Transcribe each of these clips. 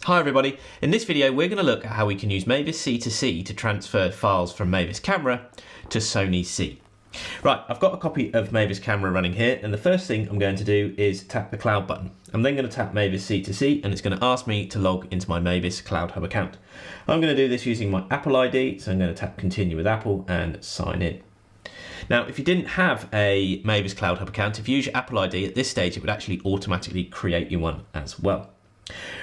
Hi everybody, in this video we're going to look at how we can use Mavis C2C to transfer files from Mavis Camera to Sony C. Right, I've got a copy of Mavis Camera running here, and the first thing I'm going to do is tap the cloud button. I'm then going to tap Mavis C2C and it's going to ask me to log into my Mavis Cloud Hub account. I'm going to do this using my Apple ID, so I'm going to tap continue with Apple and sign in. Now, if you didn't have a Mavis Cloud Hub account, if you use your Apple ID at this stage, it would actually automatically create you one as well.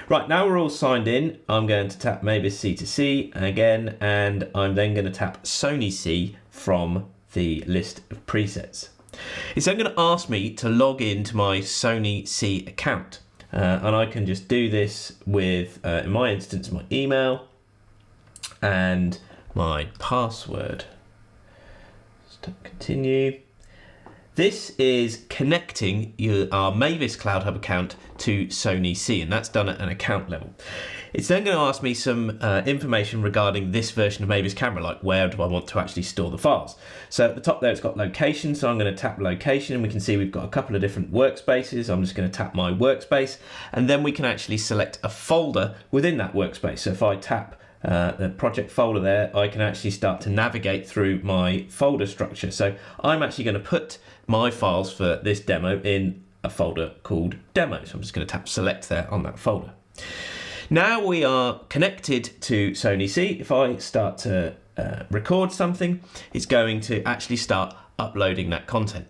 Right, now we're all signed in, I'm going to tap Mavis C2C again, and I'm then going to tap Sony C from the list of presets. It's then going to ask me to log into my Sony C account, and I can just do this with, in my instance, my email and my password. Just continue. This is connecting our Mavis Cloud Hub account to Sony C, and that's done at an account level. It's then going to ask me some information regarding this version of Mavis Camera, like where do I want to actually store the files. So at the top there it's got location, so I'm going to tap location, and we can see we've got a couple of different workspaces. I'm just going to tap my workspace, and then we can actually select a folder within that workspace. So if I tap the project folder there, I can actually start to navigate through my folder structure. So I'm actually going to put my files for this demo in a folder called demo. So I'm just going to tap select there on that folder. Now we are connected to Sony C. If I start to record something, it's going to actually start uploading that content.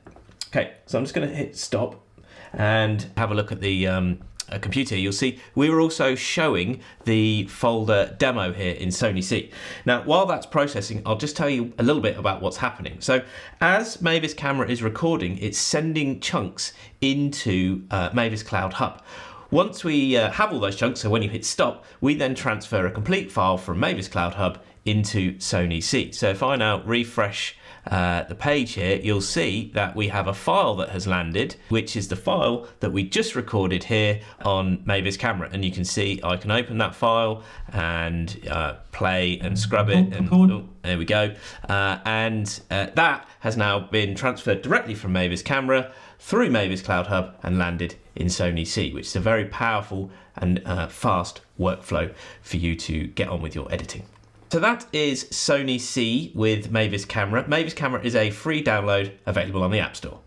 Okay, so I'm just going to hit stop and have a look at the computer. You'll see we were also showing the folder demo here in Sony C. Now, while that's processing, I'll just tell you a little bit about what's happening. So as Mavis Camera is recording, it's sending chunks into Mavis Cloud Hub. Once we have all those chunks, so when you hit stop, we then transfer a complete file from Mavis Cloud Hub into Sony C. So if I now refresh the page here, you'll see that we have a file that has landed, which is the file that we just recorded here on Mavis Camera. And you can see I can open that file and play and scrub it. And oh, there we go. That has now been transferred directly from Mavis Camera through Mavis Cloud Hub and landed in Sony C, which is a very powerful and fast workflow for you to get on with your editing. So that is Sony C with Mavis Camera. Mavis Camera is a free download available on the App Store.